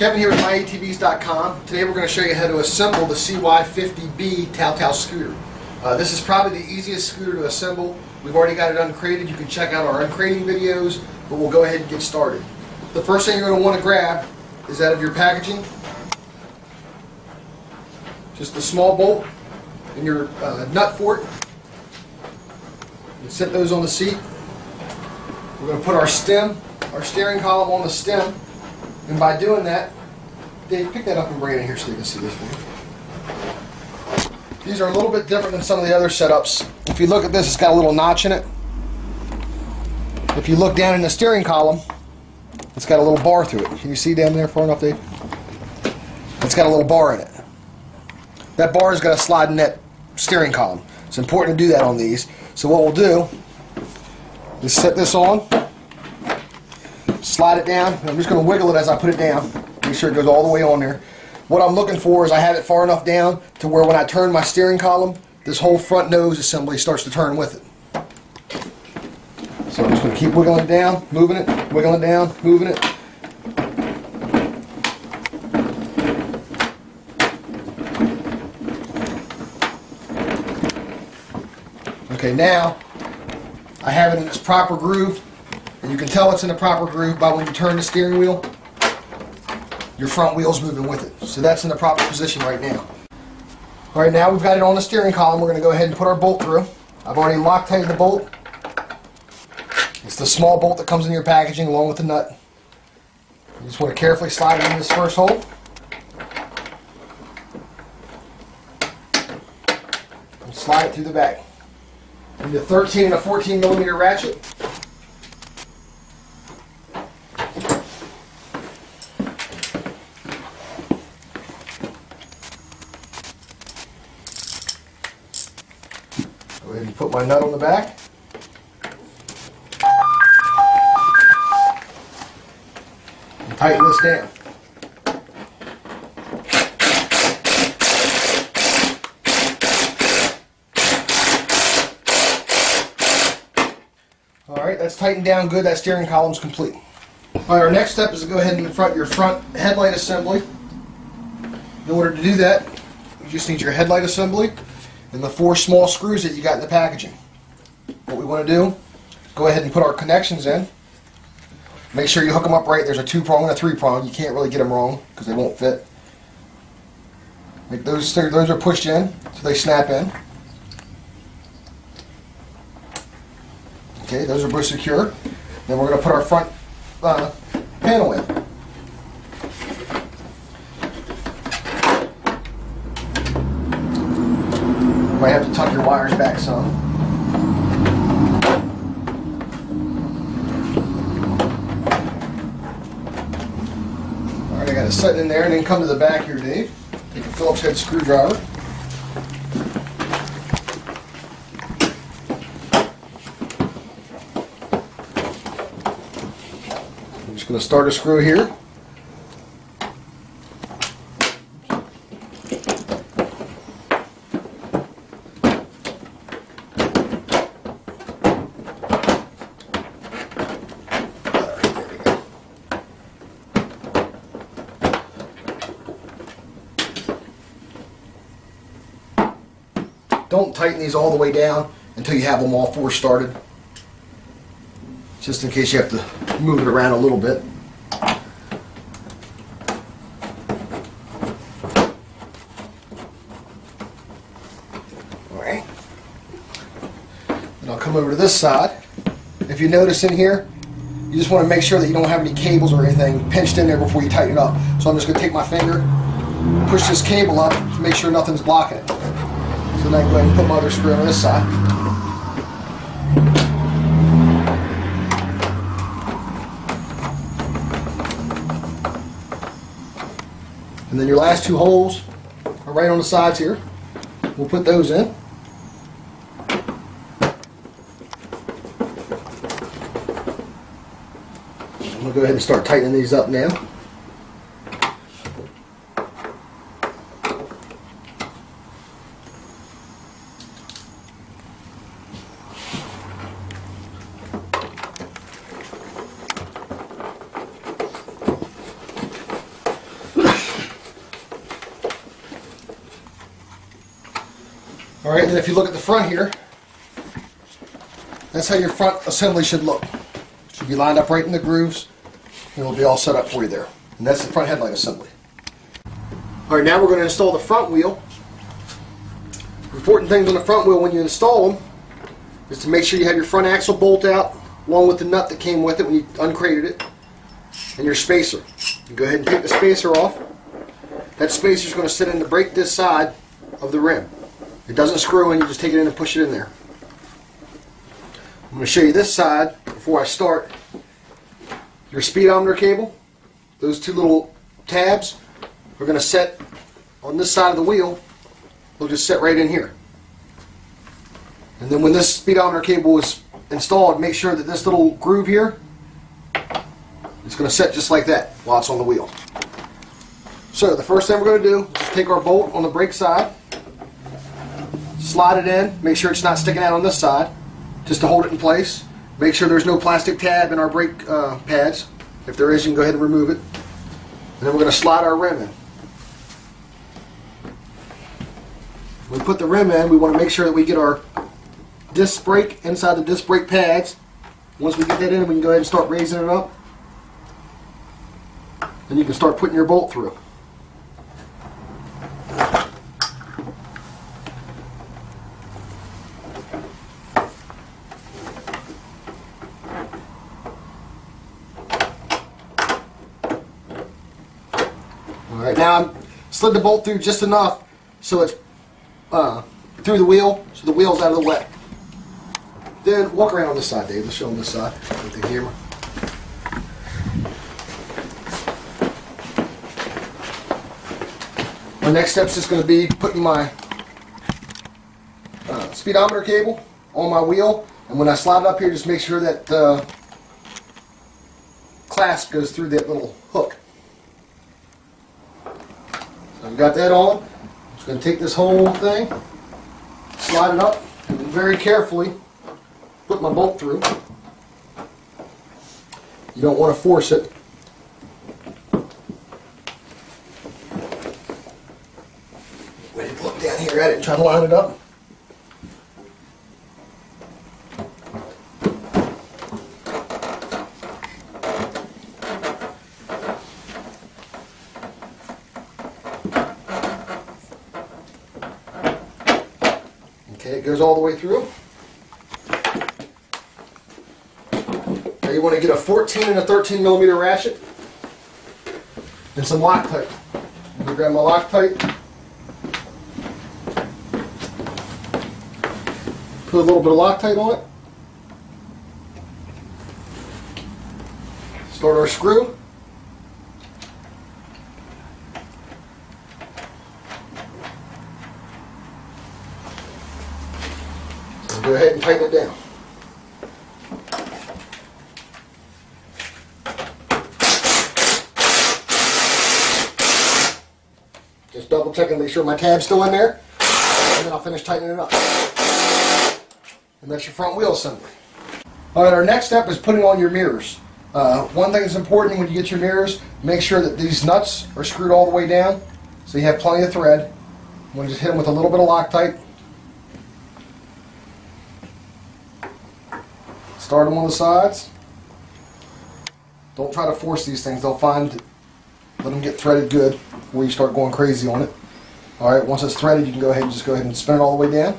Kevin here with MyATVs.com. Today we're going to show you how to assemble the CY50B TAO TAO scooter. This is probably the easiest scooter to assemble. We've already got it uncrated. You can check out our uncrating videos, but we'll go ahead and get started. The first thing you're going to want to grab is out of your packaging just a small bolt and your nut for it. You set those on the seat. We're going to put our steering column on the stem, and by doing that, Dave, pick that up and bring it in here so you can see this one. These are a little bit different than some of the other setups. If you look at this, it's got a little notch in it. If you look down in the steering column, it's got a little bar through it. Can you see down there far enough, Dave? It's got a little bar in it. That bar is going to slide in that steering column. It's important to do that on these. So what we'll do is set this on, slide it down, and I'm just going to wiggle it as I put it down. Make sure it goes all the way on there. What I'm looking for is I have it far enough down to where when I turn my steering column, this whole front nose assembly starts to turn with it. So I'm just going to keep wiggling it down, moving it, wiggling it down, moving it. Okay, now I have it in its proper groove, and you can tell it's in the proper groove by when you turn the steering wheel, your front wheel's moving with it. So that's in the proper position right now. Alright, now we've got it on the steering column. We're going to go ahead and put our bolt through. I've already Loctited the bolt. It's the small bolt that comes in your packaging along with the nut. You just want to carefully slide it in this first hole. And slide it through the back. And the 13 and a 14 millimeter ratchet. Go ahead and put my nut on the back. And tighten this down. Alright, that's tightened down good. That steering column's complete. Alright, our next step is to go ahead and confront your front headlight assembly. In order to do that, you just need your headlight assembly and the 4 small screws that you got in the packaging. What we want to do, go ahead and put our connections in. Make sure you hook them up right. There's a 2-prong and a 3-prong. You can't really get them wrong because they won't fit. Make those are pushed in so they snap in. Okay, those are both secure. Then we're going to put our front panel in. You might have to tuck your wires back some. Alright, I got it set in there, and then come to the back here, Dave. Take a Phillips head screwdriver. I'm just going to start a screw here. Don't tighten these all the way down until you have them all 4 started, just in case you have to move it around a little bit. Alright, and I'll come over to this side. If you notice in here, you just want to make sure that you don't have any cables or anything pinched in there before you tighten it up. So I'm just going to take my finger, push this cable up to make sure nothing's blocking it. So then I go ahead and put my other screw on this side. And then your last 2 holes are right on the sides here. We'll put those in. I'm going to go ahead and start tightening these up now. Alright, and then if you look at the front here, that's how your front assembly should look. It should be lined up right in the grooves, and it'll be all set up for you there. And that's the front headlight assembly. Alright, now we're going to install the front wheel. Important things on the front wheel when you install them is to make sure you have your front axle bolt out along with the nut that came with it when you uncrated it, and your spacer. You go ahead and take the spacer off. That spacer is going to sit in the brake disc side of the rim. It doesn't screw in, you just take it in and push it in there. I'm going to show you this side before I start. Your speedometer cable, those two little tabs, are going to set on this side of the wheel. They'll just sit right in here. And then when this speedometer cable is installed, make sure that this little groove here is going to set just like that while it's on the wheel. So the first thing we're going to do is take our bolt on the brake side, slide it in, make sure it's not sticking out on this side, just to hold it in place. Make sure there's no plastic tab in our brake pads. If there is, you can go ahead and remove it. And then we're going to slide our rim in. When we put the rim in, we want to make sure that we get our disc brake inside the disc brake pads. Once we get that in, we can go ahead and start raising it up. Then you can start putting your bolt through. Alright, now I slid the bolt through just enough so it's through the wheel, so the wheel's out of the way. Then walk around on this side, Dave. Let's show them this side with the camera. My next step is just going to be putting my speedometer cable on my wheel, and when I slide it up here, just make sure that the clasp goes through that little hook. So I've got that on. I'm just going to take this whole thing, slide it up, and then very carefully put my bolt through. You don't want to force it. Look down here at it and try to line it up. Okay, it goes all the way through. Now you want to get a 14 and a 13 millimeter ratchet and some Loctite. I'm going to grab my Loctite. Put a little bit of Loctite on it. Start our screw. So go ahead and tighten it down. Just double check and make sure my tab's still in there, and then I'll finish tightening it up. And that's your front wheel assembly. Alright, our next step is putting on your mirrors. One thing that's important when you get your mirrors, make sure that these nuts are screwed all the way down so you have plenty of thread. I'm going to just hit them with a little bit of Loctite. Start them on the sides. Don't try to force these things. Let them get threaded good before you start going crazy on it. Alright, once it's threaded, you can go ahead and spin it all the way down.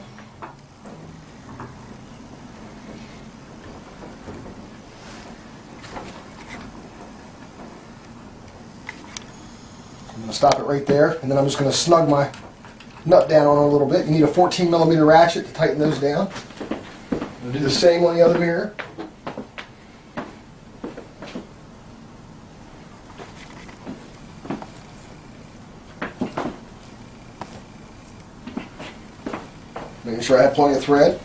I'm going to stop it right there, and then I'm just going to snug my nut down on it a little bit. You need a 14 millimeter ratchet to tighten those down. I'm going to do the same on the other mirror. Making sure I have plenty of thread.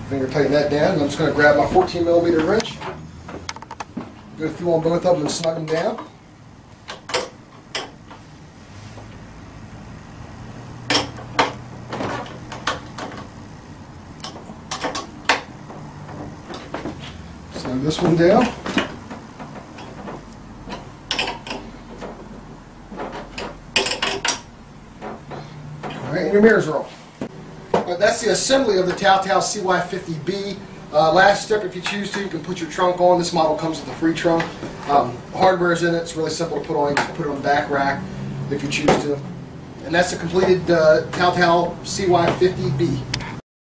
Finger tighten that down, and I'm just going to grab my 14 millimeter wrench, go through on both of them and snug them down. Slow this one down. Alright, and your mirrors are off. That's the assembly of the TAO TAO CY50B. Last step, if you choose to, you can put your trunk on. This model comes with a free trunk. Hardware is in it. It's really simple to put on. You just put it on the back rack if you choose to. And that's the completed TAO TAO CY50B.